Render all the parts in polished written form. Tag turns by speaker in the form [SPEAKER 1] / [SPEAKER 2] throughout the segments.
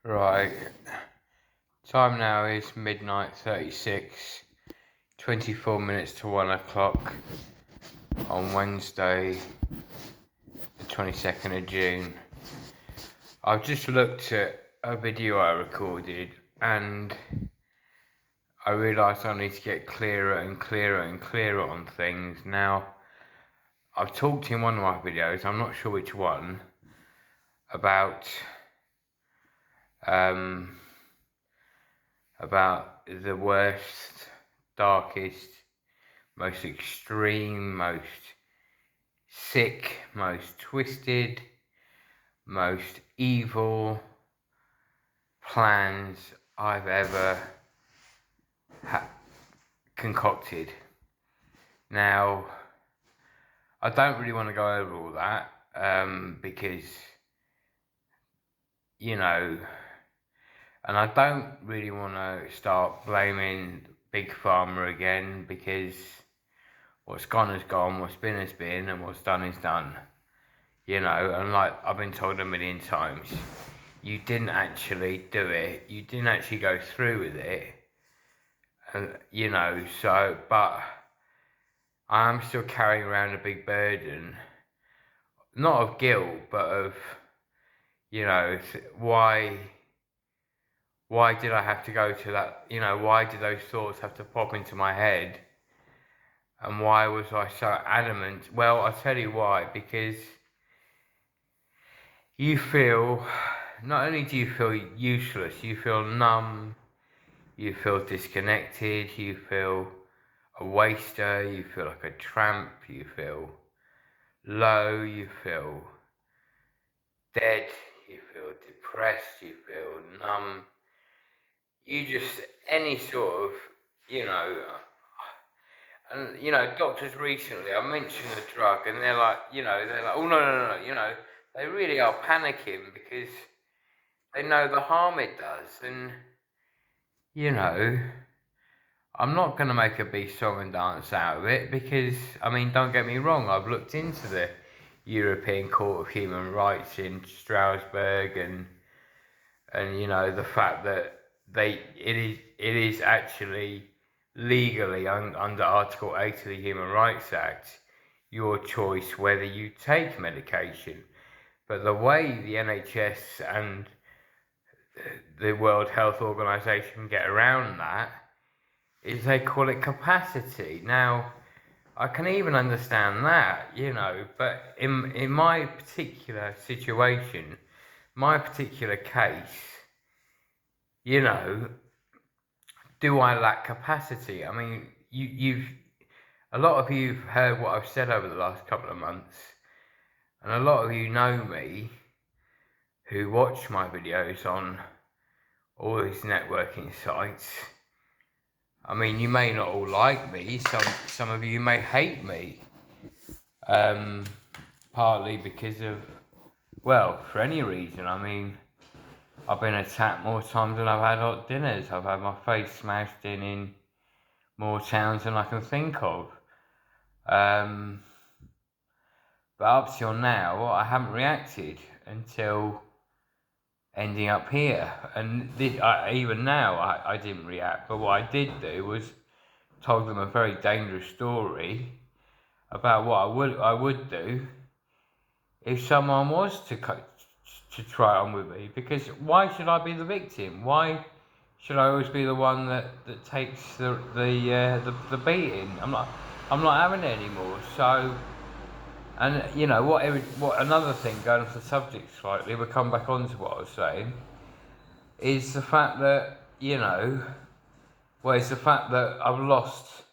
[SPEAKER 1] Right, time now is midnight 36, 24 minutes to 1 o'clock on Wednesday, the 22nd of June. I've just looked at a video I recorded and I realised I need to get clearer and clearer and clearer on things. Now, I've talked in one of my videos, I'm not sure which one, about the worst, darkest, most extreme, most sick, most twisted, most evil plans I've ever concocted. Now, I don't really want to go over all that because, and I don't really want to start blaming Big Pharma again, because what's gone has gone, what's been has been, and what's done is done. And like I've been told a million times, you didn't actually do it, you didn't actually go through with it, and but I am still carrying around a big burden, not of guilt, but of, why did I have to go to that, why did those thoughts have to pop into my head? And why was I so adamant? Well, I'll tell you why. Because you feel, not only do you feel useless, you feel numb, you feel disconnected, you feel a waster, you feel like a tramp, you feel low, you feel dead, you feel depressed, you feel numb. You just, any sort of, and doctors recently, I mentioned the drug, and they're like, oh no, they really are panicking because they know the harm it does. And I'm not going to make a big song and dance out of it, because don't get me wrong, I've looked into the European Court of Human Rights in Strasbourg, and the fact that it is actually legally under Article 8 of the Human Rights Act your choice whether you take medication. But the way the NHS and the World Health Organization get around that is they call it capacity. Now, I can even understand that, but in my particular situation, my particular case, do I lack capacity? You've a lot of you've heard what I've said over the last couple of months, and a lot of you know me, who watch my videos on all these networking sites. You may not all like me. Some of you may hate me, partly because of, well, for any reason. I've been attacked more times than I've had hot dinners. I've had my face smashed in more towns than I can think of. But up till now, I haven't reacted until ending up here. And even now, I didn't react. But what I did do was told them a very dangerous story about what I would do if someone was to try on with me. Because why should I be the victim? Why should I always be the one that takes the beating? I'm not having it anymore. So, and what another thing, going off the subject slightly, we'll come back on to what I was saying, is the fact that it's the fact that I've lost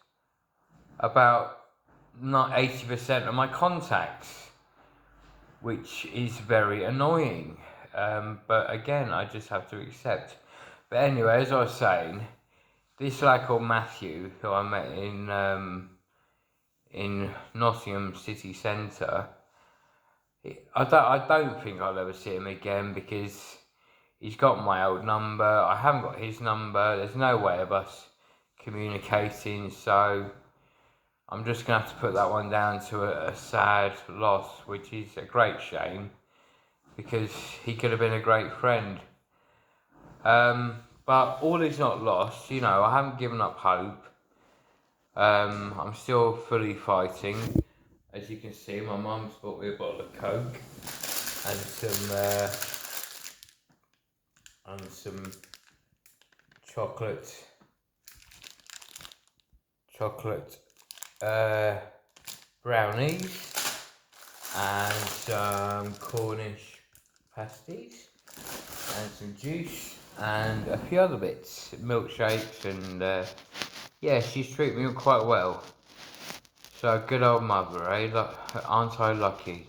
[SPEAKER 1] about not 80% of my contacts, which is very annoying. But again, I just have to accept. But anyway, as I was saying, this lad called Matthew, who I met in Nottingham city centre, I don't think I'll ever see him again, because he's got my old number. I haven't got his number. There's no way of us communicating, so I'm just going to have to put that one down to a sad loss, which is a great shame, because he could have been a great friend. But all is not lost, you know, I haven't given up hope. I'm still fully fighting. As you can see, my mum's bought me a bottle of Coke and some chocolate brownies and some Cornish pasties and some juice and a few other bits, milkshakes, and yeah, she's treated me quite well. So good old mother, eh? Aren't I lucky?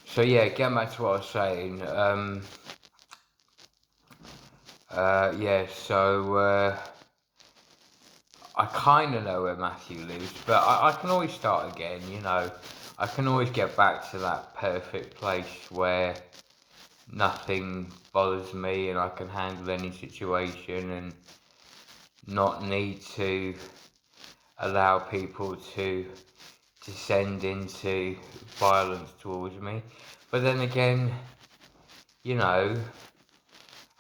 [SPEAKER 1] So yeah, getting back to what I was saying. Yeah. So I kind of know where Matthew lives, but I can always start again. You know, I can always get back to that perfect place where nothing bothers me and I can handle any situation and not need to allow people to descend into violence towards me. But then again, you know,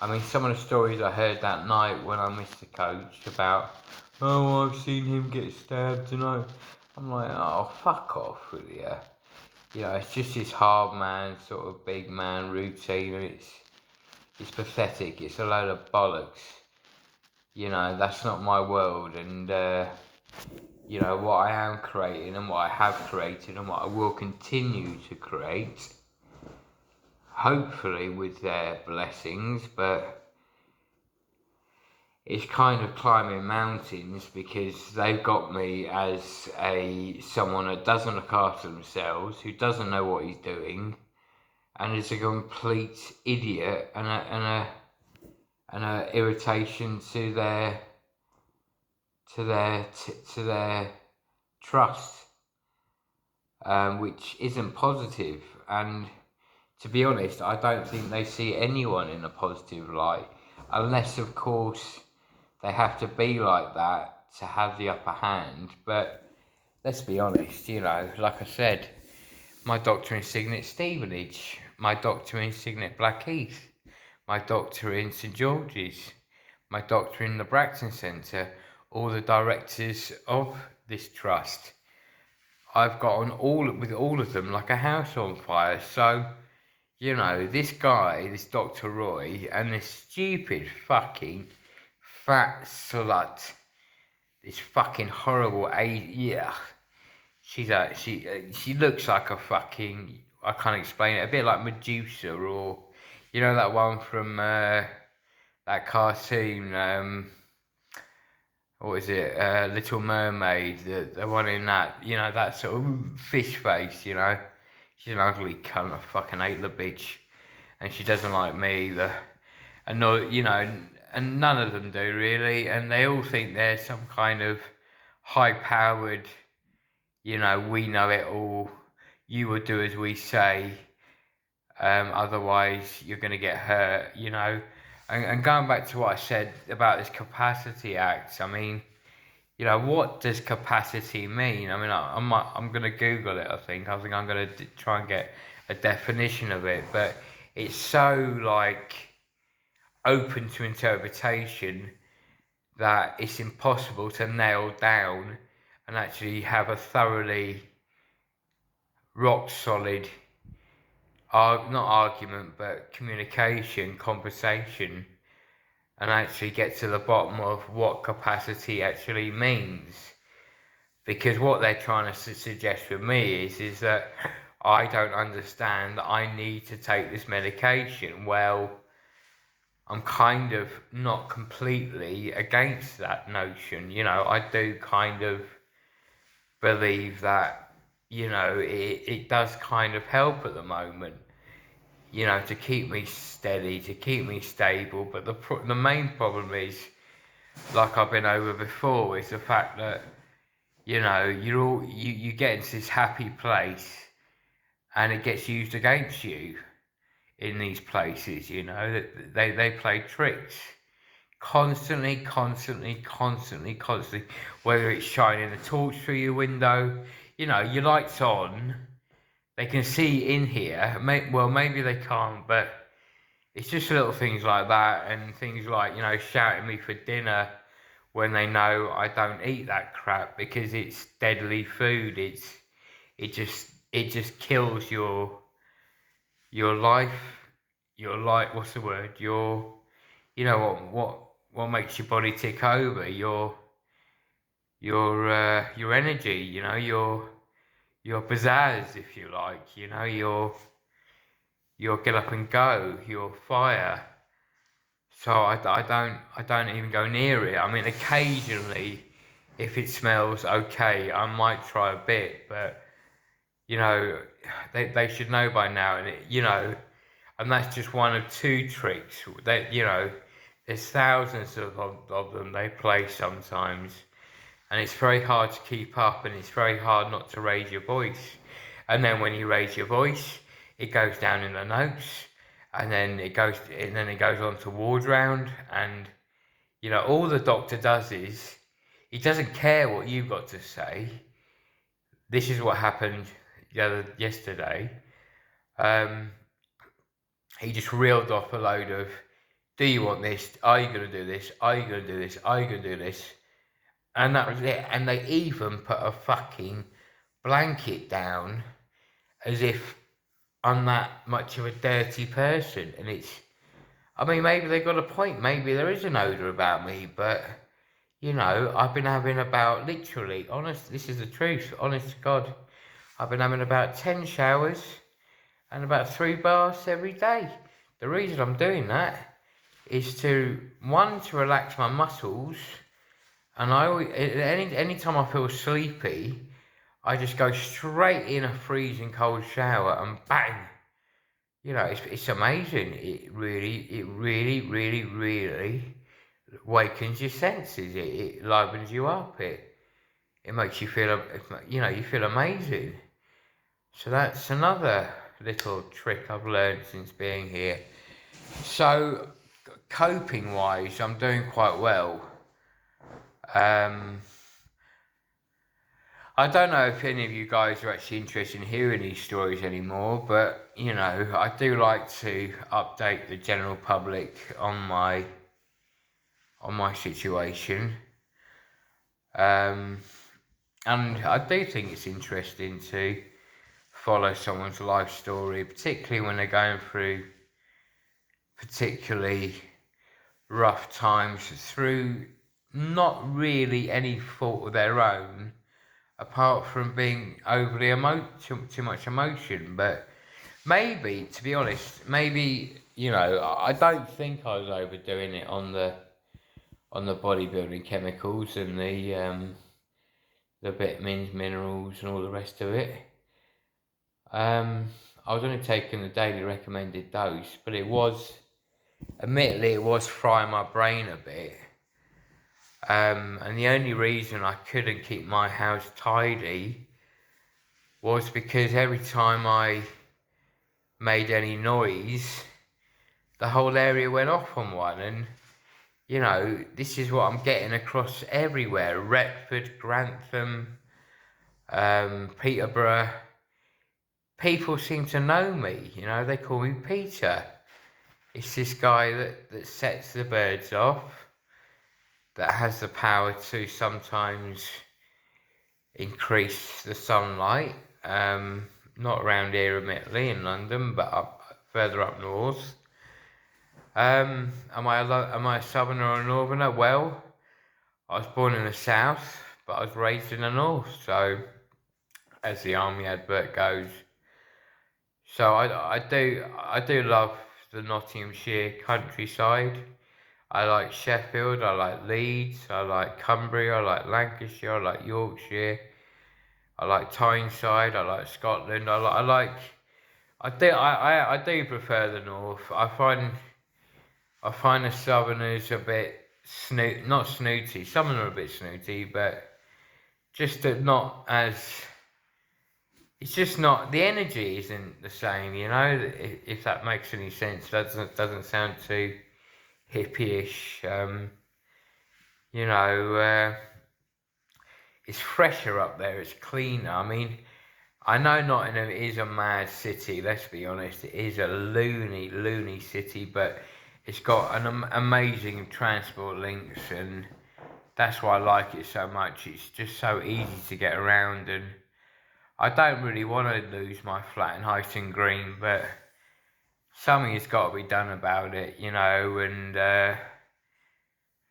[SPEAKER 1] I mean, some of the stories I heard that night when I missed the coach about, oh, I've seen him get stabbed tonight. I'm like, oh, fuck off with you. You know, it's just this hard man, sort of big man routine, and it's pathetic. It's a load of bollocks. You know, that's not my world, and you know, what I am creating and what I have created and what I will continue to create, hopefully with their blessings, but it's kind of climbing mountains because they've got me as someone that doesn't look after themselves, who doesn't know what he's doing, and is a complete idiot and a irritation to their trust, which isn't positive. And to be honest, I don't think they see anyone in a positive light, unless, of course, they have to be like that to have the upper hand. But let's be honest, you know, like I said, my doctor in Signet Stevenage, my doctor in Signet Blackheath, my doctor in St George's, my doctor in the Bracton Centre, all the directors of this trust. I've got on with all of them like a house on fire. So, you know, this guy, this Dr. Roy, and this stupid fucking fat slut, this fucking horrible yeah, she looks like a fucking, I can't explain it, a bit like Medusa, or you know that one from that cartoon, what is it, Little Mermaid, the one in that, you know, that sort of fish face, you know. She's an ugly cunt, I fucking hate the bitch, and she doesn't like me either. And no, you know, and none of them do really, and they all think they're some kind of high-powered, you know, we know it all, you will do as we say, otherwise you're going to get hurt, you know. And going back to what I said about this Capacity Act, I mean, you know, what does capacity mean? I mean, I'm going to Google it, I think I'm going to try and get a definition of it, but it's so, like, open to interpretation that it's impossible to nail down and actually have a thoroughly rock solid not argument but communication, conversation, and actually get to the bottom of what capacity actually means. Because what they're trying to suggest with me is that I don't understand that I need to take this medication. Well, I'm kind of not completely against that notion. You know, I do kind of believe that, you know, it does kind of help at the moment, you know, to keep me steady, to keep me stable. But the main problem is, like I've been over before, is the fact that, you know, you get into this happy place and it gets used against you in these places, you know, that they play tricks constantly, whether it's shining a torch through your window, you know, your light's on, they can see in here, well, maybe they can't, but it's just little things like that, and things like, shouting me for dinner when they know I don't eat that crap because it's deadly food. It just kills your life, what's the word? What makes your body tick over? Your energy, your pizzazz, if you like, your get up and go, your fire. So I don't even go near it. I mean, occasionally, if it smells okay, I might try a bit, but you know, they should know by now, and that's just one of two tricks. There's thousands of them they play sometimes, and it's very hard to keep up, and it's very hard not to raise your voice. And then when you raise your voice, it goes down in the notes, and then it goes on to ward round, and all the doctor does is he doesn't care what you've got to say. This is what happened yesterday. Um, he just reeled off a load of, do you want this? Are you going to do this? Are you going to do this? Are you going to do this? And that was it. And they even put a fucking blanket down as if I'm that much of a dirty person. And I mean, maybe they got a point. Maybe there is an odour about me, but, I've been having about, literally, this is the truth, honest to God, I've been having about 10 showers and about 3 baths every day. The reason I'm doing that is to relax my muscles, and any time I feel sleepy, I just go straight in a freezing cold shower and bang. It's amazing. It really, really, really wakens your senses. It livens you up. It makes you feel, you feel amazing. So that's another little trick I've learned since being here. So, coping wise, I'm doing quite well. I don't know if any of you guys are actually interested in hearing these stories anymore, but I do like to update the general public on my situation. And I do think it's interesting to follow someone's life story, particularly when they're going through particularly rough times through not really any fault of their own, apart from being overly too much emotion. But maybe, to be honest, I don't think I was overdoing it on the bodybuilding chemicals and the vitamins, minerals, and all the rest of it. I was only taking the daily recommended dose, but admittedly, it was frying my brain a bit. And the only reason I couldn't keep my house tidy was because every time I made any noise, the whole area went off on one. And, this is what I'm getting across everywhere. Retford, Grantham, Peterborough. People seem to know me, they call me Peter. It's this guy that sets the birds off, that has the power to sometimes increase the sunlight. Not around here, admittedly, in London, but further up north. Am I a southerner or a northerner? Well, I was born in the south, but I was raised in the north. So, as the army advert goes. So I do love the Nottinghamshire countryside. I like Sheffield, I like Leeds, I like Cumbria, I like Lancashire, I like Yorkshire, I like Tyneside, I like Scotland. I do prefer the north. I find the southerners a bit not snooty. Some of them are a bit snooty, but just not as. It's just not, the energy isn't the same, if that makes any sense. Doesn't sound too hippie-ish. It's fresher up there, it's cleaner. I mean, I know Nottingham is a mad city, let's be honest. It is a loony city, but it's got an amazing transport links, and that's why I like it so much. It's just so easy to get around, and I don't really want to lose my flat in Hyson Green, but something has got to be done about it, and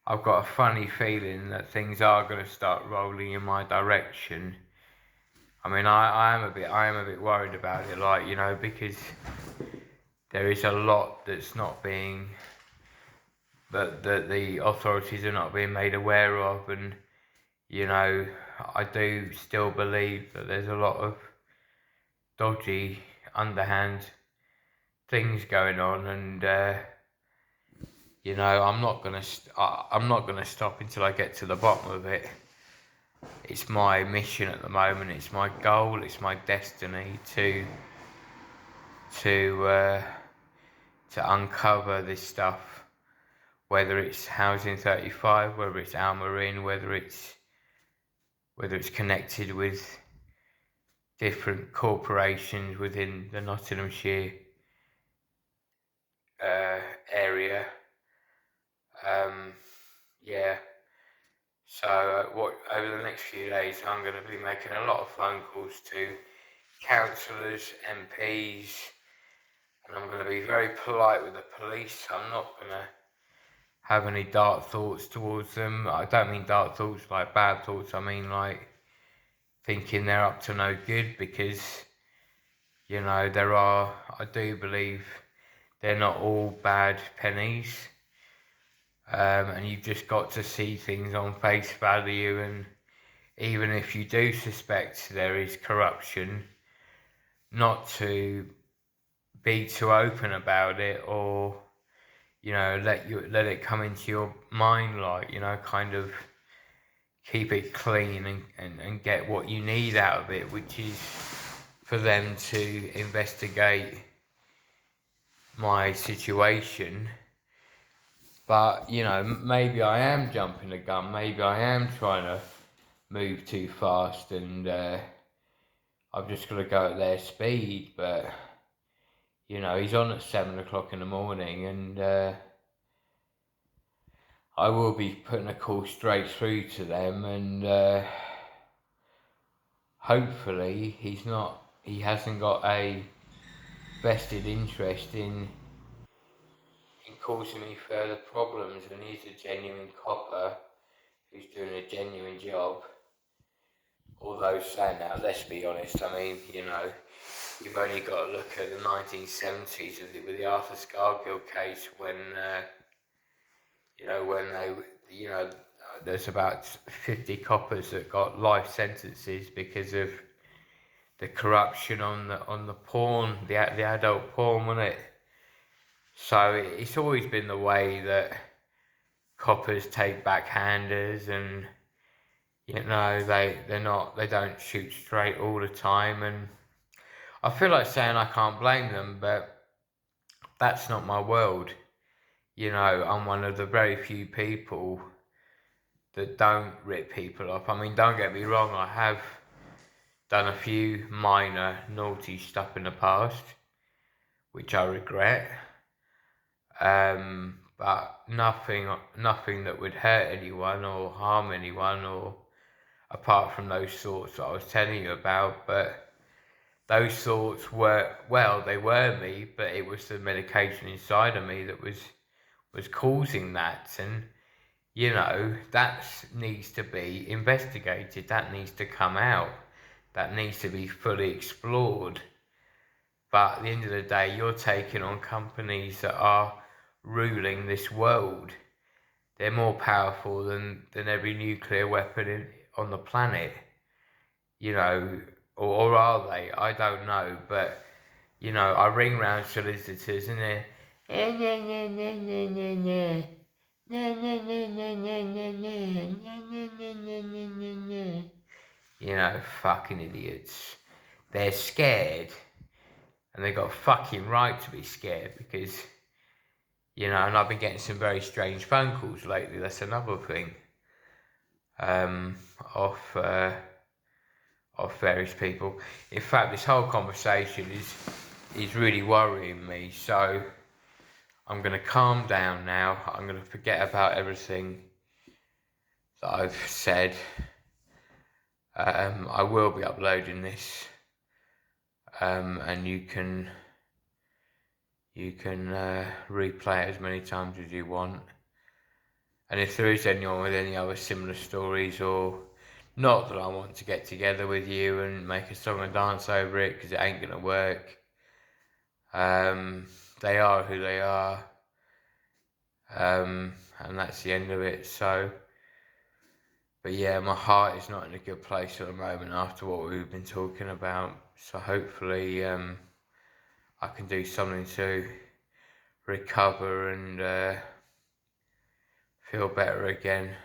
[SPEAKER 1] I've got a funny feeling that things are going to start rolling in my direction. I mean, I am a bit worried about it, because there is a lot that's not being, that the authorities are not being made aware of, and I do still believe that there's a lot of dodgy, underhand things going on, and I'm not gonna stop until I get to the bottom of it. It's my mission at the moment. It's my goal. It's my destiny to uncover this stuff. Whether it's Housing 35, whether it's Al Marine, whether it's connected with different corporations within the Nottinghamshire area. Yeah. So over the next few days, I'm going to be making a lot of phone calls to councillors, MPs, and I'm going to be very polite with the police. I'm not going to have any dark thoughts towards them. I don't mean dark thoughts like bad thoughts. I mean like thinking they're up to no good, because I do believe they're not all bad pennies. And you've just got to see things on face value, and even if you do suspect there is corruption, not to be too open about it, or let it come into your mind, kind of keep it clean and get what you need out of it, which is for them to investigate my situation. But, maybe I am jumping the gun. Maybe I am trying to move too fast, and I've just got to go at their speed. But, he's on at 7 o'clock in the morning, and I will be putting a call straight through to them, and hopefully he hasn't got a vested interest in causing me further problems, and he's a genuine copper who's doing a genuine job. Although saying that, let's be honest, I mean, you've only got to look at the 1970s with the Arthur Scargill case, when there's about 50 coppers that got life sentences because of the corruption on the porn, the adult porn, wasn't it? So it's always been the way that coppers take backhanders, and they don't shoot straight all the time, and I feel like saying I can't blame them, but that's not my world. I'm one of the very few people that don't rip people off. I mean, don't get me wrong, I have done a few minor naughty stuff in the past, which I regret. But nothing that would hurt anyone or harm anyone, or apart from those thoughts that I was telling you about. But those thoughts they were me, but it was the medication inside of me that was causing that. And that needs to be investigated, that needs to come out, that needs to be fully explored. But at the end of the day, you're taking on companies that are ruling this world. They're more powerful than every nuclear weapon on the planet, or are they? I don't know. But I ring round solicitors, and they're fucking idiots. They're scared, and they got a fucking right to be scared, because and I've been getting some very strange phone calls lately. That's another thing. Off of various people. In fact, this whole conversation is really worrying me. So I'm going to calm down now. I'm going to forget about everything that I've said. I will be uploading this, and you can replay it as many times as you want. And if there is anyone with any other similar stories, or not that I want to get together with you and make a song and dance over it, because it ain't gonna work. They are who they are, and that's the end of it. So, but yeah, my heart is not in a good place at the moment after what we've been talking about. So hopefully, I can do something to recover and feel better again.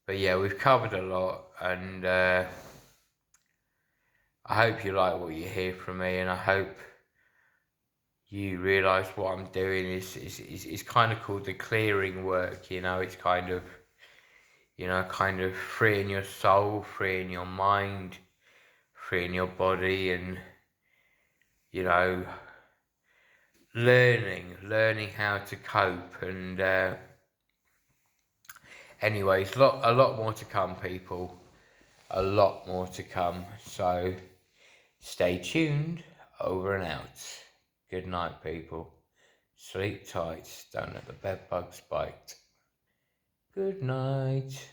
[SPEAKER 1] But yeah, we've covered a lot, and I hope you like what you hear from me, and I hope you realise what I'm doing is kind of called the clearing work. It's kind of, kind of freeing your soul, freeing your mind, freeing your body, and learning how to cope. And anyways, a lot more to come, people. A lot more to come. So stay tuned. Over and out. Good night, people. Sleep tight. Don't let the bed bugs bite. Good night.